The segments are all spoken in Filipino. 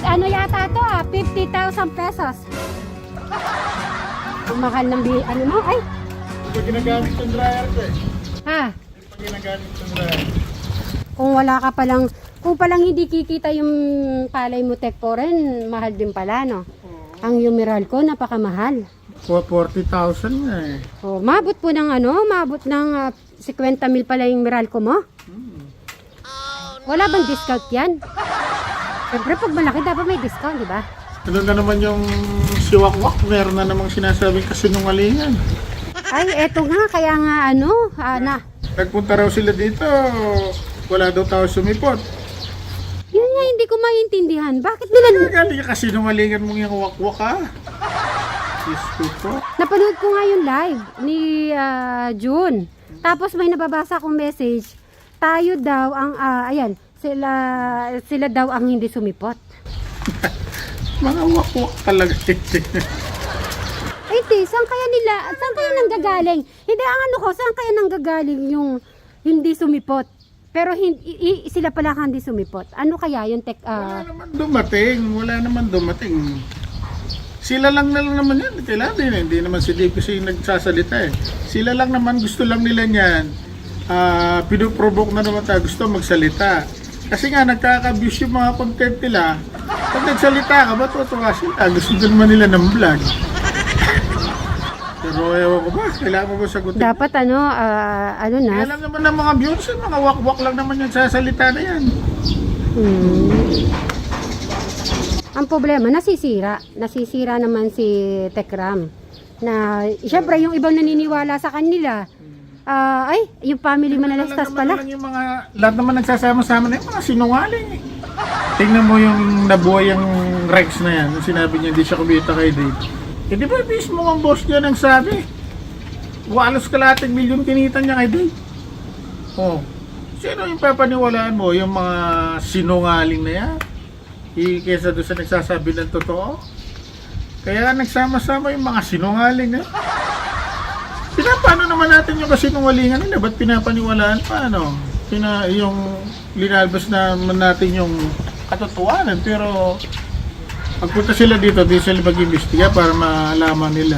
ano yata to 50,000 pesos. Ang mahal ng ano mo? Ay! Pag ginagamit yung dryer ko eh. Ha? Pag ginagamit yung dryer. Kung wala ka palang, kung palang hindi kikita yung palay mo tek foreign, mahal din pala, no? Ang Yumiral ko, napakamahal. 40,000 nga eh. Oh, mabot po ng ano, mabot ng 50 mil pala yung Meralco mo. Wala bang discount yan? Siyempre, pag malaki, dapat may discount, di ba? Ano na naman yung siwakwak, meron na namang sinasabing kasinungalingan. Ay, eto nga, kaya nga ano, Nagpunta raw sila dito, wala daw tao sumipot. yun nga hindi ko maintindihan. Bakit nila, Galing ka kasinungalingan mong yung wakwak ha? Diyos ko. napanood ko nga yung live ni June. Tapos may nababasa akong message, tayo daw ang, ayan, sila daw ang hindi sumipot. Mga wakwak talaga. Ay, te, saan kaya nanggagaling? Hindi, ang ano ko, saan kaya nanggagaling yung hindi sumipot? Pero sila pala ang hindi sumipot. Ano kaya yung Wala naman dumating. Sila lang naman yan. Kailangan din, hindi naman si Dave kasi nagsasalita eh. Sila lang naman, gusto lang nila niyan. Pinuprovoke na naman tayo, gusto magsalita. Kasi nga, nagkaka-abuse yung mga content nila. Pag nagsalita ka, ba't matuwa sila? Gusto din naman nila ng vlog. Pero ewan ko ba, kailangan mo ba sagutin? dapat ano na? Kaya lang naman ng mga viewers, mga wakwak lang naman yung sasalita na yan. Ang problema, nasisira. Nasisira naman si Tekram. Na, syempre, yung ibang naniniwala sa kanila, ay, yung family Manalastas pala. Lang yung mga, lahat naman nagsasama-sama na yung mga sinungaling eh. Tingnan mo yung nabuhay yung Rex na yan. Yung sinabi niya, hindi siya kumita kay Dave. Eh di ba mismo ang boss niya nang sabi? Walos kalating milyon kinita niya kay Dave. Oh. Sino yung papaniwalaan mo? Yung mga sinungaling na yan? Kesa doon sa nagsasabi ng totoo? Kaya nagsama-sama yung mga sinungaling na yan. Pinapano naman natin yung kasinungalingan nila? Ba't pinapaniwalaan pa? Ano? Yung linalbas naman natin yung katotohanan. Pero pagpunta sila dito, di sila mag-imbestiga para malaman nila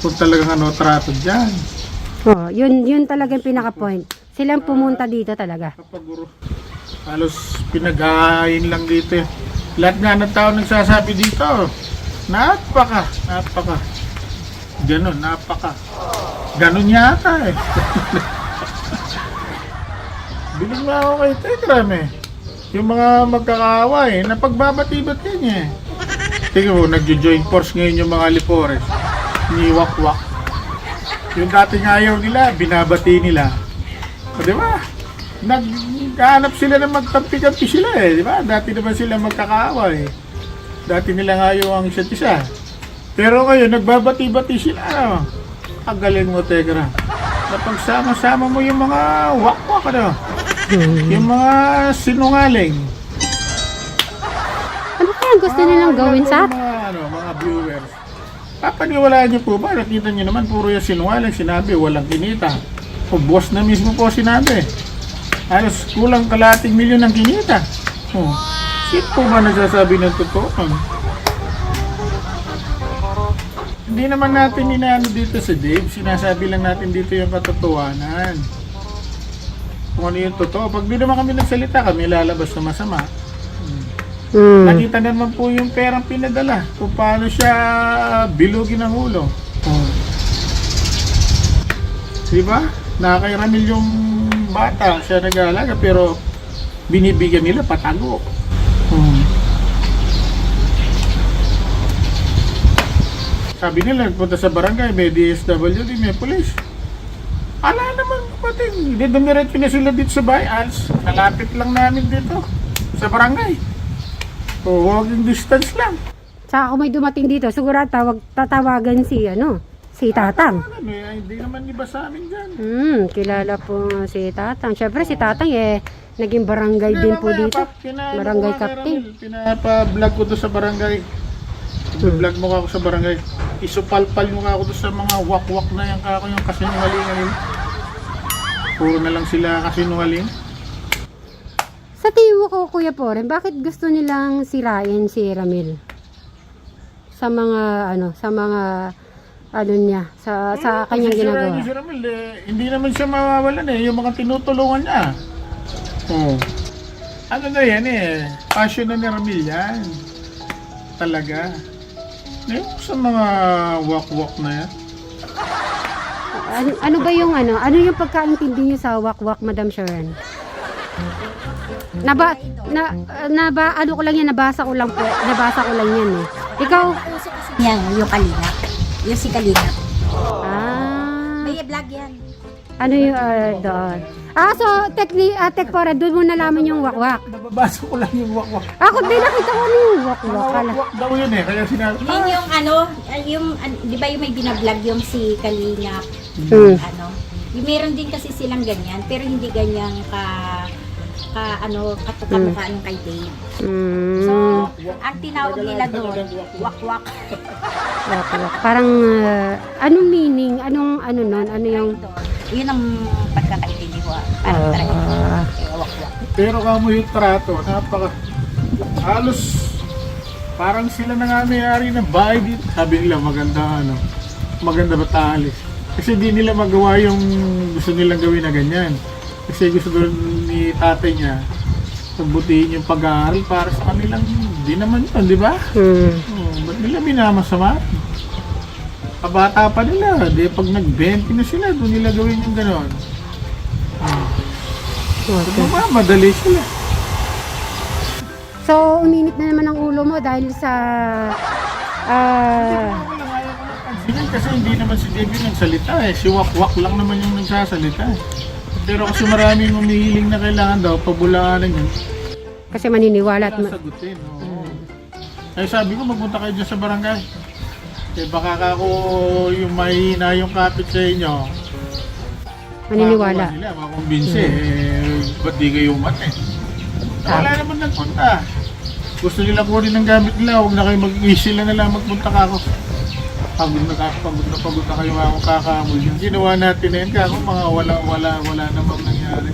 kung talagang ano trato dyan. Oh, yun talagang pinaka-point. Silang pumunta dito talaga. Kapaguro, halos pinag-ahain lang dito. Lahat nga ng tao nagsasabi dito, napaka. Ganon yata eh. Biling mo ako kay Tekram eh. Yung mga magkakaaway, napagbabati-bati niya eh. Tingnan mo, nagjo-join force ngayon yung mga Lipores. Ni Wakwak. Yung dating ayaw nila, binabati nila. O diba? Nagkahanap sila ng magkampi-kampi sila eh. Diba? Dati naman sila magkakaaway. Dati nilang ayaw ang isa't isa. Pero ngayon, nagbabati-bati sila. Ano? Ang galing mo, Tekram. Napagsama-sama mo yung mga wakwak, ano? Yung mga sinungaling. Ano kaya gusto nilang gawin sa atin? Mga viewers. Papaniwalaan niyo po ba? Nakita niyo naman, puro yung sinungaling. Sinabi, walang kinita. O boss na mismo po sinabi. Halos kulang kalating milyon ang kinita. Oh. Sino po ba nagsasabi ng totoo? Hindi naman natin inaano dito sa Dave. Sinasabi lang natin dito yung katotohanan. Kung ano yung totoo. Pag di naman kami nagsalita, kami lalabas na masama. Nakita naman po yung perang pinadala. Kung paano siya bilugin ang ulo. Diba? Nakakairamil yung bata. Siya nag-aalaga pero binibigyan nila patago. Sabi nila, nagpunta sa barangay, may DSWD, may police. Ala naman kapatid, hindi dumiretso na sila dito sa bayans. Kalapit lang namin dito, sa barangay. O, walking distance lang. Tsaka kung may dumating dito, siguro tatawagan si Tatang. Hindi naman iba sa amin dyan. Kilala po si Tatang. Siyempre si Tatang naging barangay din po dito. Barangay captain. Pinapa-vlog ko doon sa barangay. I-vlog mo ako sa barangay. Isupalpal mo ako doon sa mga wakwak na yung kasinungalingan nila. Puro na lang sila kasinungaling. Sa Sa tingin mo ko, Kuya Poren, bakit gusto nilang sirain si Ramil? Sa mga, niya, sa kanyang Kasi ginagawa. Si Ramil, hindi naman siya mawawalan yung mga tinutulungan niya. Ano na yan passion na ni Ramil yan. Talaga. Yung sa mga walk-walk na yan. Ano ba yung ano yung pagkaintindi niyo sa wak-wak, Madam Sharon? Ano ko lang yan, nabasa ko lang yan eh. Ikaw? Yan, yung Kalingap. Yung si Kalingap. May vlog yan. Ano yung doon? So, Tek Pora, doon mo nalaman yung wak-wak. Nababasa ko lang yung walk-walk. Ako din nakita ko ano yung wak-wak. Walk-walk daw yun kaya sinabi. Yan yung di ba yung may binablog yung si Kalingap? Hmm. Yung meron din kasi silang ganyan, pero hindi ganyan kamukha nung kay Dave. So, ang tinawag nila doon, wak-wak. Wak-wak. Parang, anong meaning? Anong nun? Ano yung... Yun ang pagkakaintindi ko. Parang talaga wak-wak. Pero kamo yung trato, halos parang sila na nga may-ari ng bahay dito. Sabi nila maganda ba taalis? Kasi di nila magawa yung gusto nilang gawin na ganyan. Kasi gusto doon ni tatay niya pagbutihin yung pag-aaral para sa kanilang, di naman yun, di ba? Ba't nila minamasama? Kabata pa nila, di pag nag-20 na sila, doon nila gawin yung gano'n. Madali sila. So, uminit na naman ang ulo mo dahil sa... Kasi hindi naman si David nagsalita si Wak-Wak lang naman yung nagsasalita Pero kasi maraming umihiling na kailangan daw pabulaanan yun. Kasi maniniwala at... Sagutin, sabi ko magpunta kayo dyan sa barangay. Baka ako yung mahina yung kapit sa inyo. Maniniwala. Nila, makumbinse. Ba't di kayo umat Wala naman nagpunta. Gusto nila kunin ng gamit nila. Huwag na kayo mag-easy lang nila magpunta ka ako. Pagod na kayo mga kakamul. Yung ginawa natin na yun, kako mga wala namang nangyari.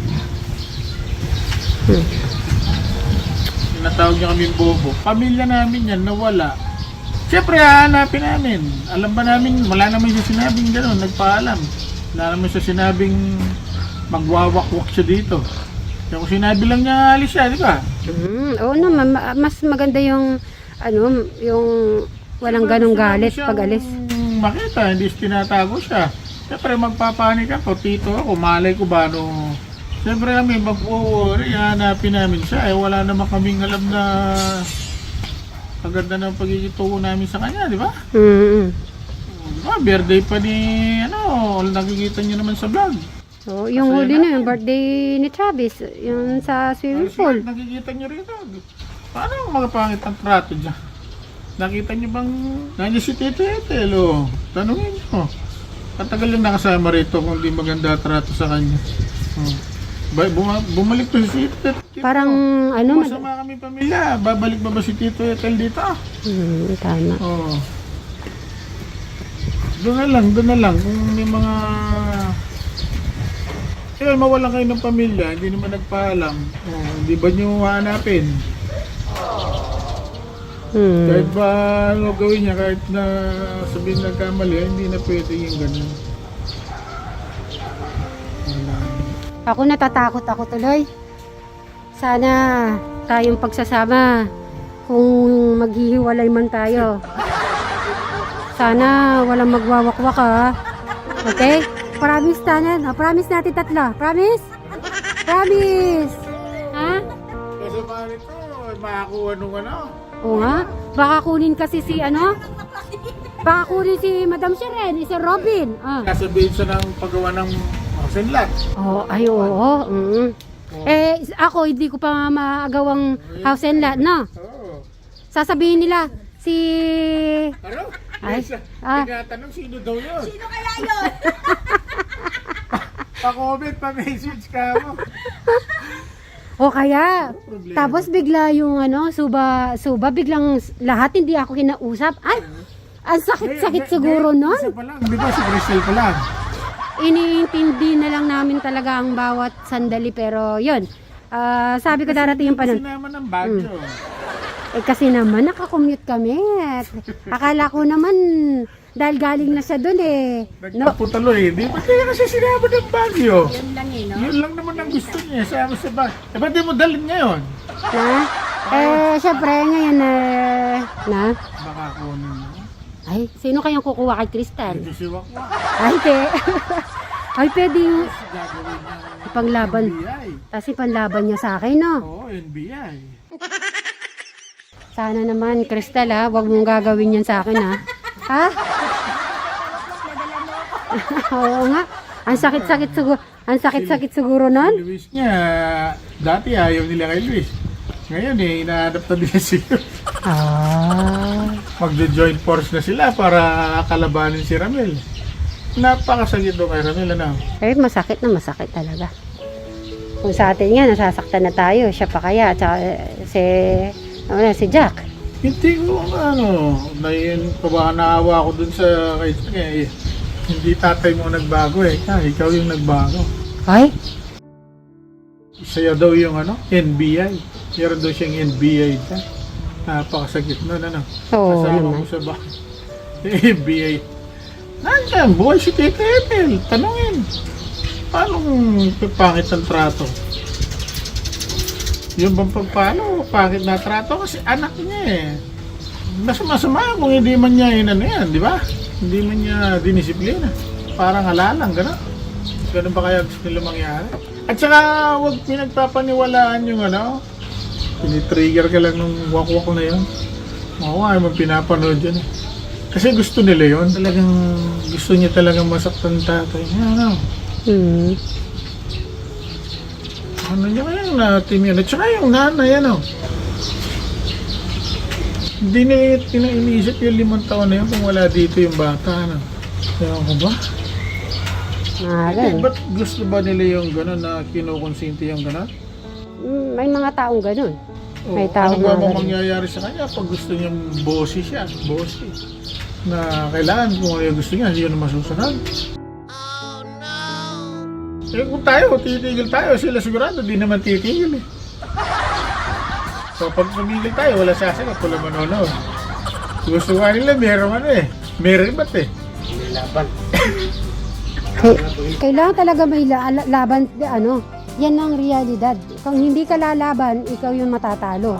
Tinatawag niya kami bobo. Pamilya namin yan, nawala. Siyempre, hahanapin namin. Alam ba namin, wala naman siya sinabing gano'n, nagpaalam. Wala naman siya sinabing magwawak-wak siya dito. Kung sinabi lang niya, alis siya, di ba? Oo naman, mas maganda yung, yung walang ganong galit pag alis. Makita, hindi tinatago siya. Siyempre, magpapanik ako, tito ako, malay ko ba, siyempre kami, mag-worry, hanapin namin siya. Wala naman kaming alam na kaganda ng pagkikituko namin sa kanya, di ba? Birthday pa ni, nakikita niyo naman sa vlog. So, yung huli na, yung birthday ni Travis, yung sa swimming pool. Nakikita niyo rito. Paano magpangit ang trato dyan? Nakita niyo bang nandiyan si Tito Ethel, tanungin niyo. Katagal yung nakasama rito kung di maganda trato sa kanya. Bumalik to si Tito. Parang masama kami pamilya. Babalik ba si Tito Ethel dito? Tama. Doon na lang. Kung may mga... mawalan kayo ng pamilya, hindi naman nagpaalam. Hindi ba nyo hanapin? Kahit ba gawin niya, kahit na sabihin nagkamali, hindi na pwede yung ganun. Ako natatakot ako tuloy. Sana tayong pagsasama kung maghihiwalay man tayo. Sana walang magwawakwak Okay? Promise tanan. Promise natin tatlo. Promise? Promise! Ha? Kasi bakit ito, makakuha nung Oo nga. Baka kunin kasi si Baka kunin si Madam Sharon, si Robin. Kasabihin siya ng paggawa ng senlat. Oo. Ako, hindi ko pa maagawang house and lot, no? Sasabihin nila, si... Tinatanong sino daw yun? Sino kaya yun? Pa-comment, pa-message ka mo. O kaya, tapos bigla yung suba, biglang lahat hindi ako kinausap. Ay, ang sakit-sakit siguro nun. Isa pa lang, di ba si Crystal pa lang? Iniintindi na lang namin talaga ang bawat sandali, pero yun, Sabi ko darating yung panahon. Sinama ng Baguio. Eh kasi naman, nakakommute kami. Akala ko naman, dahil galing na siya dun eh. No? Nagpaputalo eh. Di ba kaya kasi sinama ng Baguio? Yun lang eh, no? Yun lang naman ang gusto niya. Sama sa Baguio. Eh, ba't di mo dalhin ngayon? Na? Syempre, ngayon na? Baka kunin mo. Ay, sino kayang kukuha kay Crystal? Hindi si Wakwa. Ay, ay, pwede yung Gagawin niya panglaban. NBI. Kasi panlaban niya sa akin, no? Oo, NBI. Sana naman, Crystal, ha? Huwag mong gagawin yan sa akin, ha? Ha? Oo nga. Ang sakit-sakit siguro. Ang sakit-sakit siguro Si nun. Luis niya, dati ayaw nila kay Luis. Ngayon eh, inaadapt na din siya. Magjo-joint force na sila para kalabanin si Ramel. Napakasakit doon kay Ramel, ano? Eh, masakit na masakit talaga. Kung sa atin nga, nasasaktan na tayo. Siya pa kaya. Tsaka si Jack. Hindi ko, baka naawa ko dun sa kay Jack eh. Hindi tatay mo nagbago eh. Ikaw yung nagbago. Ay? Saya daw yung NBI. Meron daw siyang NBI. Napakasakit nun, ano? Oo Kasama naman. mo sa bahay. NBI. Nandiyan, buhay si Tita Ethel. Tanungin. Paano pangit ang trato? Yung bang pagpano, pangit na trato kasi anak niya eh. Mas masama kung hindi man niya yan, di ba? Hindi man niya dinisiplina. Parang halalang, gano'n. Ganun ba kaya gusto nila mangyari? At saka huwag pinagpapaniwalaan yung tinitrigger ka lang nung wakwak na yun. Oo, ayaw mo pinapanood yun eh. Kasi gusto nila yun. Talagang gusto niya talagang masaktan tatay niya, Ano niya kaya yung natin yun? At saka yung nanay, Hindi nila iniisip yung 5 taon na yun kung wala dito yung bata, Kaya ko ba? Ganun. Ba't gusto ba nila yung gano'n na kinukonsinti yung gano'n? May mga taong ganun. May taong ano ba mga ganun. mangyayari sa kanya pag gusto niyang bossy siya? Bossy. Na kailangan kung ano yung gusto niya, hindi yun masusunod. Eh kung tayo, titigil tayo, sila sigurado, di naman titigil eh. So pag tumigil tayo, wala sasagot, wala manonood. Gusto nga nila, meron ba't eh? Kailangan talaga may laban, yan ang realidad. Kung hindi ka lalaban, ikaw yung matatalo.